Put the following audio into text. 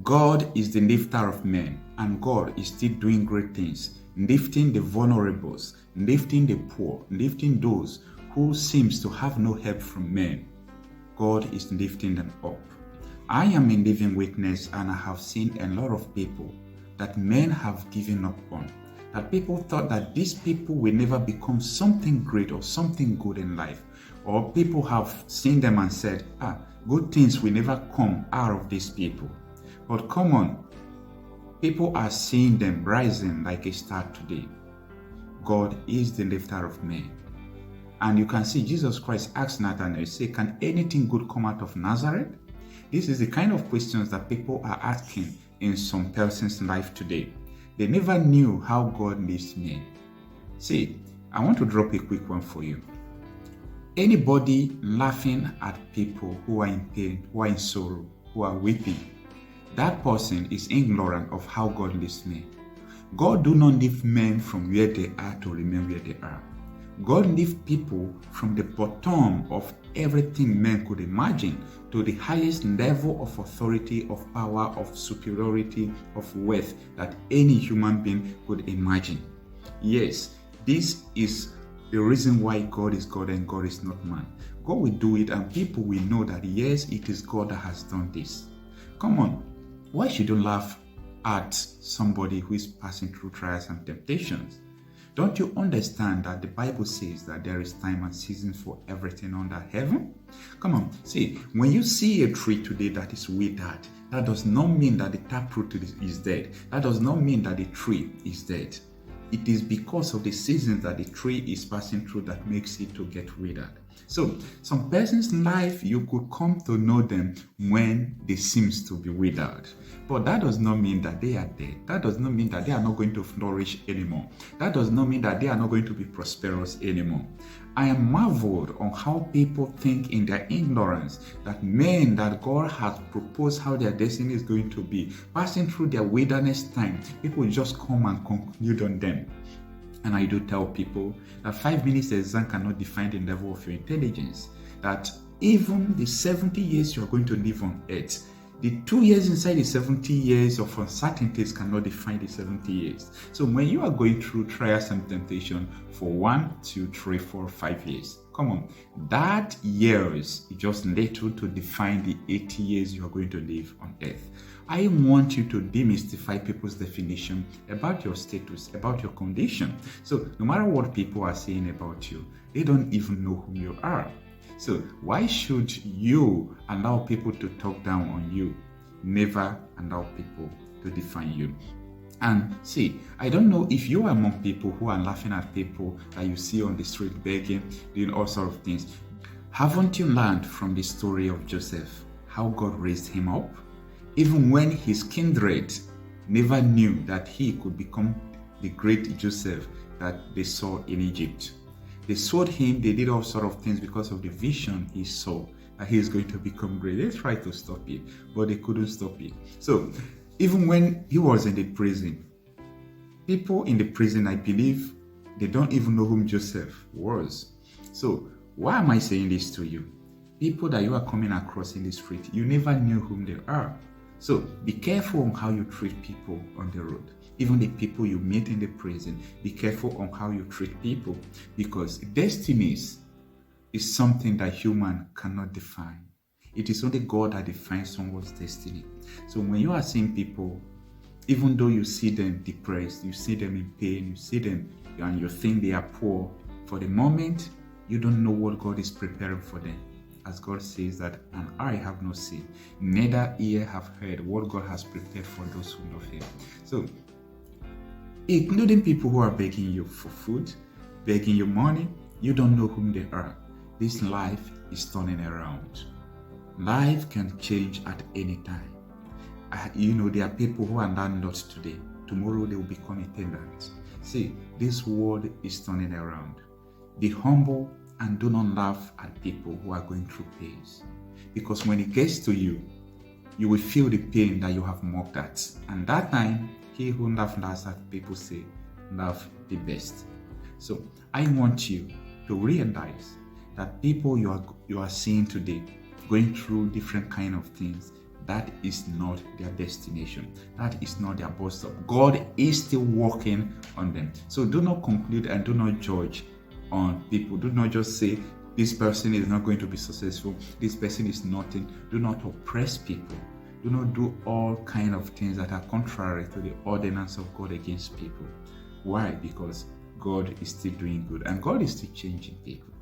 God is the lifter of men, and God is still doing great things, lifting the vulnerables, lifting the poor, lifting those who seems to have no help from men. God is lifting them up. I am a living witness, and I have seen a lot of people that men have given up on. That people thought that these people will never become something great or something good in life. Or people have seen them and said, good things will never come out of these people. But come on, people are seeing them rising like a star today. God is the lifter of men. And you can see Jesus Christ asked Nathanael, say, can anything good come out of Nazareth? This is the kind of questions that people are asking in some person's life today. They never knew how God lifts men. See, I want to drop a quick one for you. Anybody laughing at people who are in pain, who are in sorrow, who are weeping, that person is ignorant of how God lifts men. God do not lift men from where they are to remain where they are. God lifts people from the bottom of everything men could imagine to the highest level of authority, of power, of superiority, of wealth that any human being could imagine. Yes, this is the reason why God is God and God is not man. God will do it and people will know that yes, it is God that has done this. Come on, why should you laugh at somebody who is passing through trials and temptations? Don't you understand that the Bible says that there is time and season for everything under heaven? Come on, see, when you see a tree today that is withered, that does not mean that the taproot is dead. That does not mean that the tree is dead. It is because of the seasons that the tree is passing through that makes it to get withered. So, some person's life, you could come to know them when they seems to be withered. But that does not mean that they are dead. That does not mean that they are not going to flourish anymore. That does not mean that they are not going to be prosperous anymore. I am marveled on how people think in their ignorance that men that God has proposed how their destiny is going to be, passing through their wilderness time, people just come and conclude on them. And I do tell people that 5 minutes exam cannot define the level of your intelligence. That even the 70 years you are going to live on earth, the 2 years inside the 70 years of uncertainties cannot define the 70 years. So when you are going through trials and temptation for 1, 2, 3, 4, 5 years, come on, that years is just little to define the 80 years you are going to live on earth. I want you to demystify people's definition about your status, about your condition. So no matter what people are saying about you, they don't even know who you are. So why should you allow people to talk down on you? Never allow people to define you. And see, I don't know if you are among people who are laughing at people that you see on the street begging, doing all sorts of things. Haven't you learned from the story of Joseph how God raised him up? Even when his kindred never knew that he could become the great Joseph that they saw in Egypt. They sold him, they did all sorts of things because of the vision he saw that he is going to become great. They tried to stop it, but they couldn't stop it. So, even when he was in the prison, people in the prison, I believe, they don't even know whom Joseph was. So, why am I saying this to you? People that you are coming across in the street, you never knew whom they are. So, be careful on how you treat people on the road. Even the people you meet in the prison, be careful on how you treat people, because destinies is something that human cannot define. It is only God that defines someone's destiny. So when you are seeing people, even though you see them depressed, you see them in pain, you see them and you think they are poor, for the moment, you don't know what God is preparing for them. As God says that, and eye have not seen, neither ear have heard what God has prepared for those who love Him. So, including people who are begging you for food, begging you money, you don't know whom they are. This life is turning around. Life can change at any time. There are people who are landlords today. Tomorrow they will become a tenant. See, this world is turning around. Be humble and do not laugh at people who are going through pains. Because when it gets to you, you will feel the pain that you have mocked at. And that time, he who laughs last at people say, laugh the best. So I want you to realize that people you are seeing today, going through different kind of things, that is not their destination. That is not their bus stop. God is still working on them. So do not conclude and do not judge on people. Do not just say, this person is not going to be successful, this person is nothing. Do not oppress people. Do not do all kind of things that are contrary to the ordinance of God against people. Why? Because God is still doing good and God is still changing people.